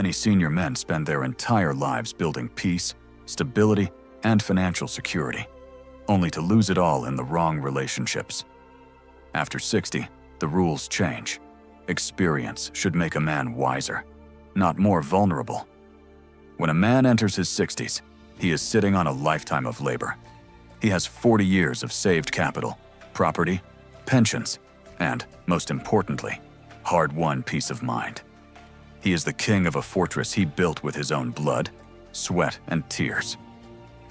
Many senior men spend their entire lives building peace, stability, and financial security, only to lose it all in the wrong relationships. After 60, the rules change. Experience should make a man wiser, not more vulnerable. When a man enters his 60s, he is sitting on a lifetime of labor. He has 40 years of saved capital, property, pensions, and, most importantly, hard-won peace of mind. He is the king of a fortress he built with his own blood, sweat, and tears.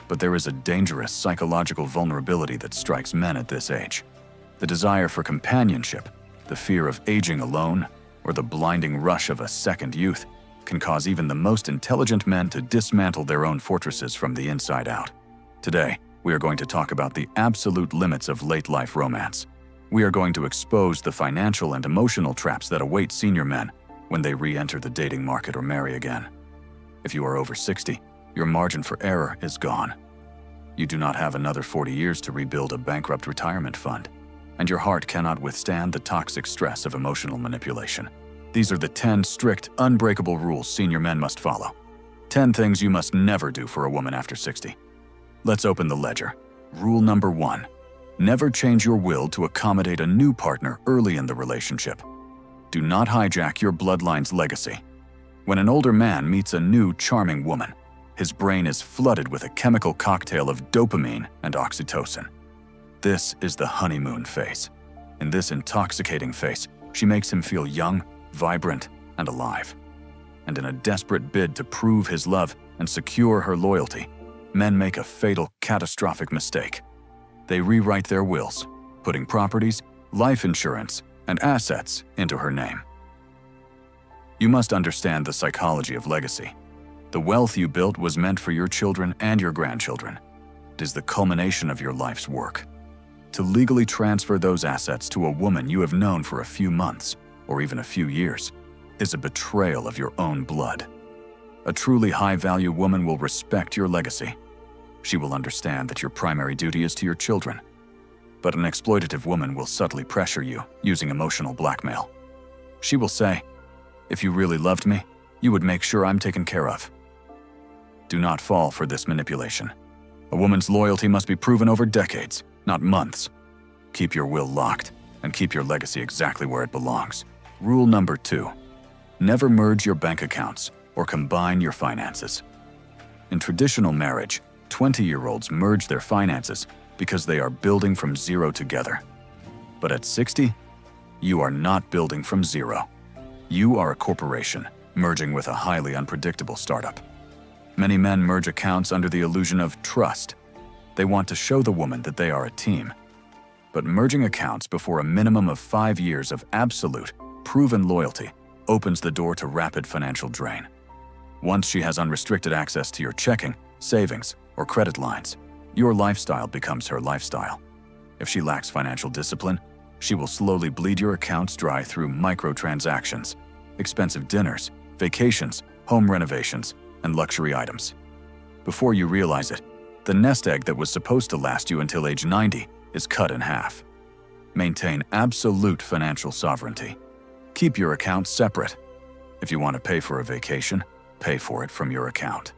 But there is a dangerous psychological vulnerability that strikes men at this age. The desire for companionship, the fear of aging alone, or the blinding rush of a second youth can cause even the most intelligent men to dismantle their own fortresses from the inside out. Today, we are going to talk about the absolute limits of late-life romance. We are going to expose the financial and emotional traps that await senior men when they re-enter the dating market or marry again. If you are over 60, your margin for error is gone. You do not have another 40 years to rebuild a bankrupt retirement fund, and your heart cannot withstand the toxic stress of emotional manipulation. These are the 10 strict, unbreakable rules senior men must follow. 10 things you must never do for a woman after 60. Let's open the ledger. Rule number 1. Never change your will to accommodate a new partner early in the relationship. Do not hijack your bloodline's legacy. When an older man meets a new, charming woman, his brain is flooded with a chemical cocktail of dopamine and oxytocin. This is the honeymoon phase. In this intoxicating phase, she makes him feel young, vibrant, and alive. And in a desperate bid to prove his love and secure her loyalty, men make a fatal, catastrophic mistake. They rewrite their wills, putting properties, life insurance, and assets into her name. You must understand the psychology of legacy. The wealth you built was meant for your children and your grandchildren. It is the culmination of your life's work. To legally transfer those assets to a woman you have known for a few months, or even a few years, is a betrayal of your own blood. A truly high-value woman will respect your legacy. She will understand that your primary duty is to your children. But an exploitative woman will subtly pressure you, using emotional blackmail. She will say, "If you really loved me, you would make sure I'm taken care of." Do not fall for this manipulation. A woman's loyalty must be proven over decades, not months. Keep your will locked and keep your legacy exactly where it belongs. Rule number 2. Never merge your bank accounts or combine your finances. In traditional marriage, 20-year-olds merge their finances because they are building from zero together. But at 60, you are not building from zero. You are a corporation merging with a highly unpredictable startup. Many men merge accounts under the illusion of trust. They want to show the woman that they are a team. But merging accounts before a minimum of 5 years of absolute, proven loyalty opens the door to rapid financial drain. Once she has unrestricted access to your checking, savings, or credit lines, your lifestyle becomes her lifestyle. If she lacks financial discipline, she will slowly bleed your accounts dry through microtransactions, expensive dinners, vacations, home renovations, and luxury items. Before you realize it, the nest egg that was supposed to last you until age 90 is cut in half. Maintain absolute financial sovereignty. Keep your accounts separate. If you want to pay for a vacation, pay for it from your account.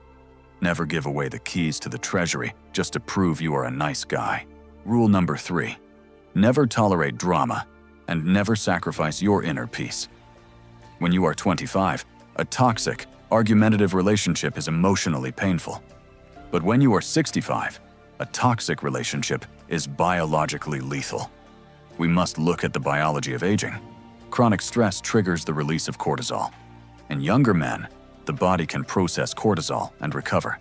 Never give away the keys to the treasury just to prove you are a nice guy. Rule number 3. Never tolerate drama and never sacrifice your inner peace. When you are 25, a toxic, argumentative relationship is emotionally painful. But when you are 65, a toxic relationship is biologically lethal. We must look at the biology of aging. Chronic stress triggers the release of cortisol. In younger men, the body can process cortisol and recover.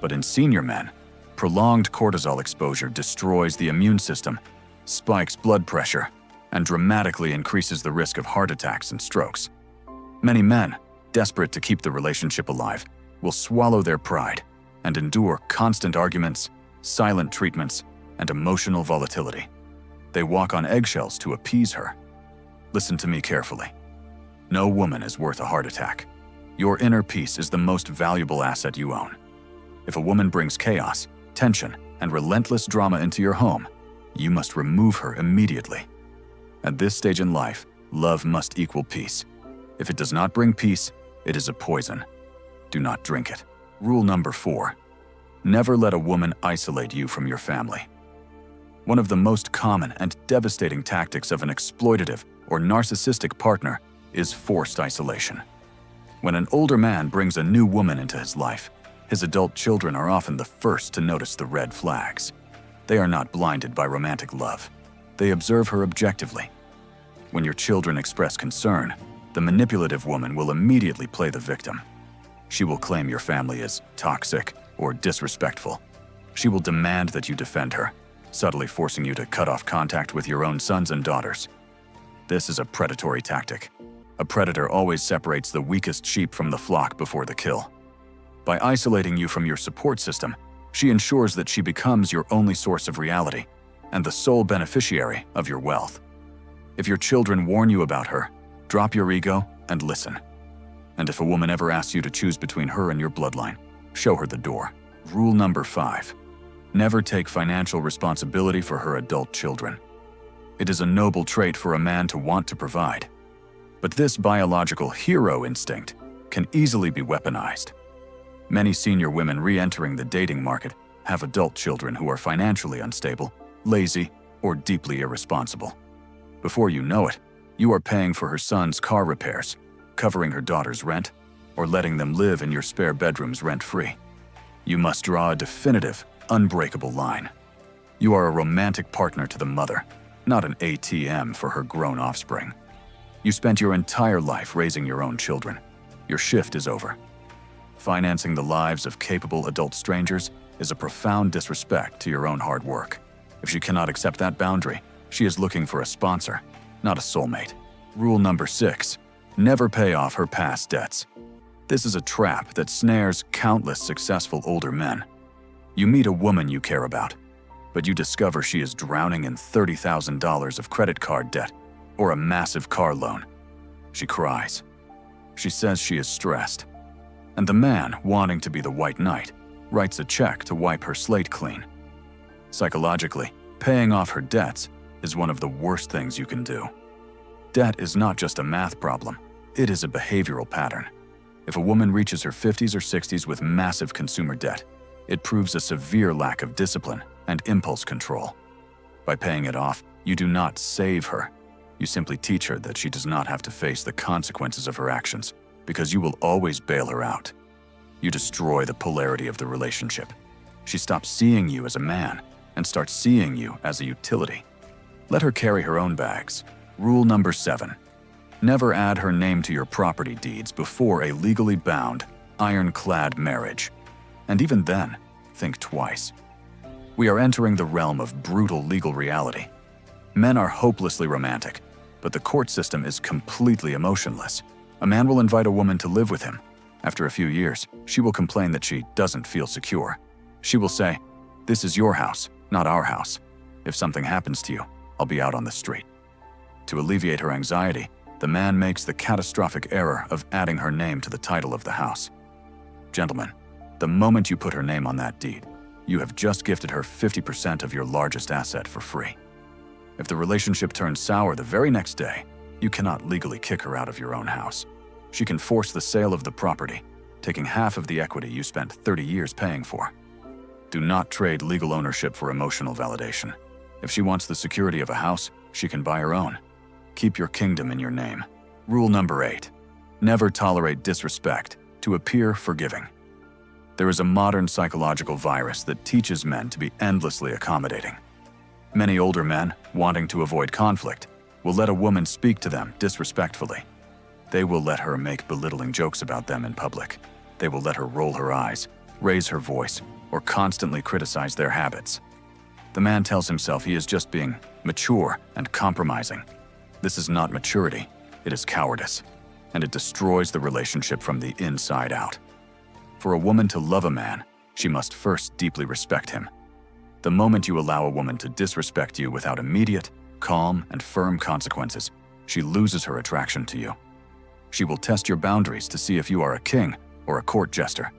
But in senior men, prolonged cortisol exposure destroys the immune system, spikes blood pressure, and dramatically increases the risk of heart attacks and strokes. Many men, desperate to keep the relationship alive, will swallow their pride and endure constant arguments, silent treatments, and emotional volatility. They walk on eggshells to appease her. Listen to me carefully. No woman is worth a heart attack. Your inner peace is the most valuable asset you own. If a woman brings chaos, tension, and relentless drama into your home, you must remove her immediately. At this stage in life, love must equal peace. If it does not bring peace, It is a poison. Do not drink it. Rule number 4. Never let a woman isolate you from your family. One of the most common and devastating tactics of an exploitative or narcissistic partner is forced isolation. When an older man brings a new woman into his life, his adult children are often the first to notice the red flags. They are not blinded by romantic love. They observe her objectively. When your children express concern, the manipulative woman will immediately play the victim. She will claim your family is toxic or disrespectful. She will demand that you defend her, subtly forcing you to cut off contact with your own sons and daughters. This is a predatory tactic. A predator always separates the weakest sheep from the flock before the kill. By isolating you from your support system, she ensures that she becomes your only source of reality and the sole beneficiary of your wealth. If your children warn you about her, drop your ego and listen. And if a woman ever asks you to choose between her and your bloodline, show her the door. Rule number 5. Never take financial responsibility for her adult children. It is a noble trait for a man to want to provide. But this biological hero instinct can easily be weaponized. Many senior women re-entering the dating market have adult children who are financially unstable, lazy, or deeply irresponsible. Before you know it, you are paying for her son's car repairs, covering her daughter's rent, or letting them live in your spare bedrooms rent-free. You must draw a definitive, unbreakable line. You are a romantic partner to the mother, not an ATM for her grown offspring. You spent your entire life raising your own children. Your shift is over. Financing the lives of capable adult strangers is a profound disrespect to your own hard work. If she cannot accept that boundary, she is looking for a sponsor, not a soulmate. Rule number 6. Never pay off her past debts. This is a trap that snares countless successful older men. You meet a woman you care about, but you discover she is drowning in $30,000 of credit card debt or a massive car loan. She cries. She says she is stressed. And the man, wanting to be the white knight, writes a check to wipe her slate clean. Psychologically, paying off her debts is one of the worst things you can do. Debt is not just a math problem, it is a behavioral pattern. If a woman reaches her 50s or 60s with massive consumer debt, it proves a severe lack of discipline and impulse control. By paying it off, you do not save her. You simply teach her that she does not have to face the consequences of her actions, because you will always bail her out. You destroy the polarity of the relationship. She stops seeing you as a man and starts seeing you as a utility. Let her carry her own bags. Rule number 7. Never add her name to your property deeds before a legally bound, ironclad marriage. And even then, think twice. We are entering the realm of brutal legal reality. Men are hopelessly romantic, but the court system is completely emotionless. A man will invite a woman to live with him. After a few years, she will complain that she doesn't feel secure. She will say, "This is your house, not our house. If something happens to you, I'll be out on the street." To alleviate her anxiety, the man makes the catastrophic error of adding her name to the title of the house. Gentlemen, the moment you put her name on that deed, you have just gifted her 50% of your largest asset for free. If the relationship turns sour the very next day, you cannot legally kick her out of your own house. She can force the sale of the property, taking half of the equity you spent 30 years paying for. Do not trade legal ownership for emotional validation. If she wants the security of a house, she can buy her own. Keep your kingdom in your name. Rule number 8. Never tolerate disrespect to appear forgiving. There is a modern psychological virus that teaches men to be endlessly accommodating. Many older men, wanting to avoid conflict, will let a woman speak to them disrespectfully. They will let her make belittling jokes about them in public. They will let her roll her eyes, raise her voice, or constantly criticize their habits. The man tells himself he is just being mature and compromising. This is not maturity, it is cowardice, and it destroys the relationship from the inside out. For a woman to love a man, she must first deeply respect him. The moment you allow a woman to disrespect you without immediate, calm, and firm consequences, she loses her attraction to you. She will test your boundaries to see if you are a king or a court jester.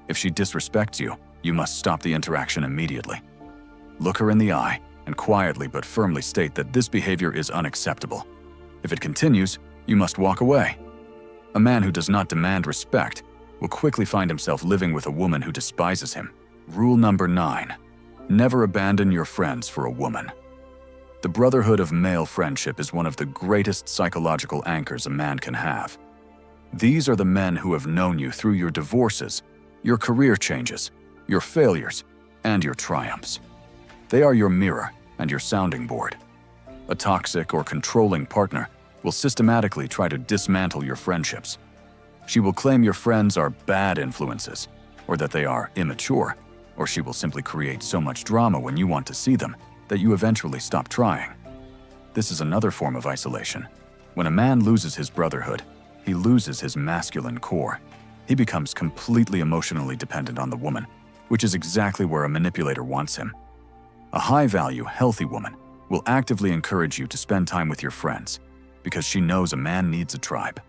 If she disrespects you, you must stop the interaction immediately. Look her in the eye and quietly but firmly state that this behavior is unacceptable. If it continues, you must walk away. A man who does not demand respect will quickly find himself living with a woman who despises him. Rule number 9. Never abandon your friends for a woman. The brotherhood of male friendship is one of the greatest psychological anchors a man can have. These are the men who have known you through your divorces, your career changes, your failures, and your triumphs. They are your mirror and your sounding board. A toxic or controlling partner will systematically try to dismantle your friendships. She will claim your friends are bad influences, or that they are immature, or she will simply create so much drama when you want to see them that you eventually stop trying. This is another form of isolation. When a man loses his brotherhood, he loses his masculine core. He becomes completely emotionally dependent on the woman, which is exactly where a manipulator wants him. A high-value, healthy woman will actively encourage you to spend time with your friends because she knows a man needs a tribe.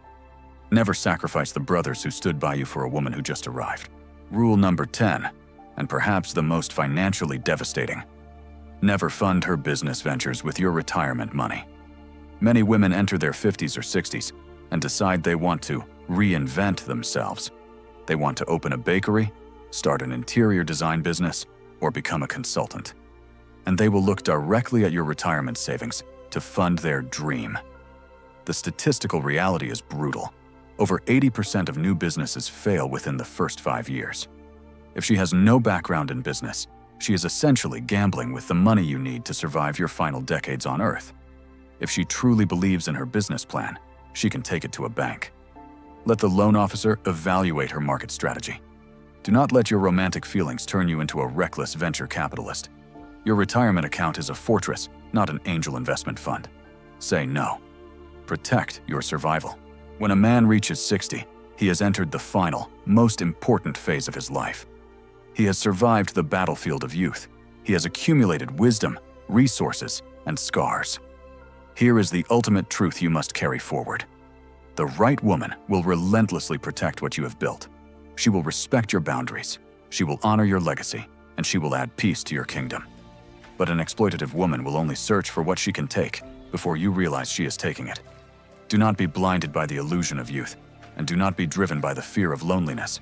Never sacrifice the brothers who stood by you for a woman who just arrived. Rule number 10, and perhaps the most financially devastating. Never fund her business ventures with your retirement money. Many women enter their 50s or 60s and decide they want to reinvent themselves. They want to open a bakery, start an interior design business, or become a consultant. And they will look directly at your retirement savings to fund their dream. The statistical reality is brutal. Over 80% of new businesses fail within the first 5 years. If she has no background in business, she is essentially gambling with the money you need to survive your final decades on Earth. If she truly believes in her business plan, she can take it to a bank. Let the loan officer evaluate her market strategy. Do not let your romantic feelings turn you into a reckless venture capitalist. Your retirement account is a fortress, not an angel investment fund. Say no. Protect your survival. When a man reaches 60, he has entered the final, most important phase of his life. He has survived the battlefield of youth. He has accumulated wisdom, resources, and scars. Here is the ultimate truth you must carry forward. The right woman will relentlessly protect what you have built. She will respect your boundaries, she will honor your legacy, and she will add peace to your kingdom. But an exploitative woman will only search for what she can take before you realize she is taking it. Do not be blinded by the illusion of youth, and do not be driven by the fear of loneliness.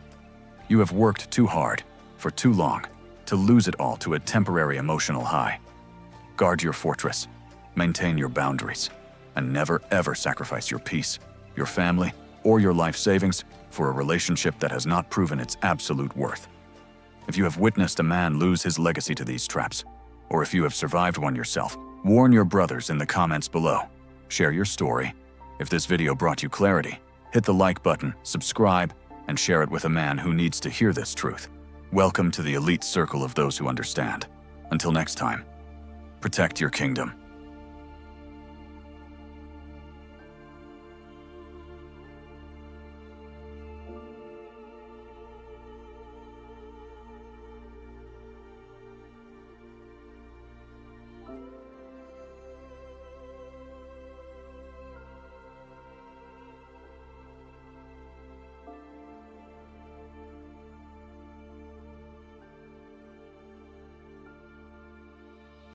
You have worked too hard, for too long, to lose it all to a temporary emotional high. Guard your fortress, maintain your boundaries, and never ever sacrifice your peace, your family, or your life savings for a relationship that has not proven its absolute worth. If you have witnessed a man lose his legacy to these traps, or if you have survived one yourself, warn your brothers in the comments below. Share your story. If this video brought you clarity, hit the like button, subscribe, and share it with a man who needs to hear this truth. Welcome to the elite circle of those who understand. Until next time, protect your kingdom.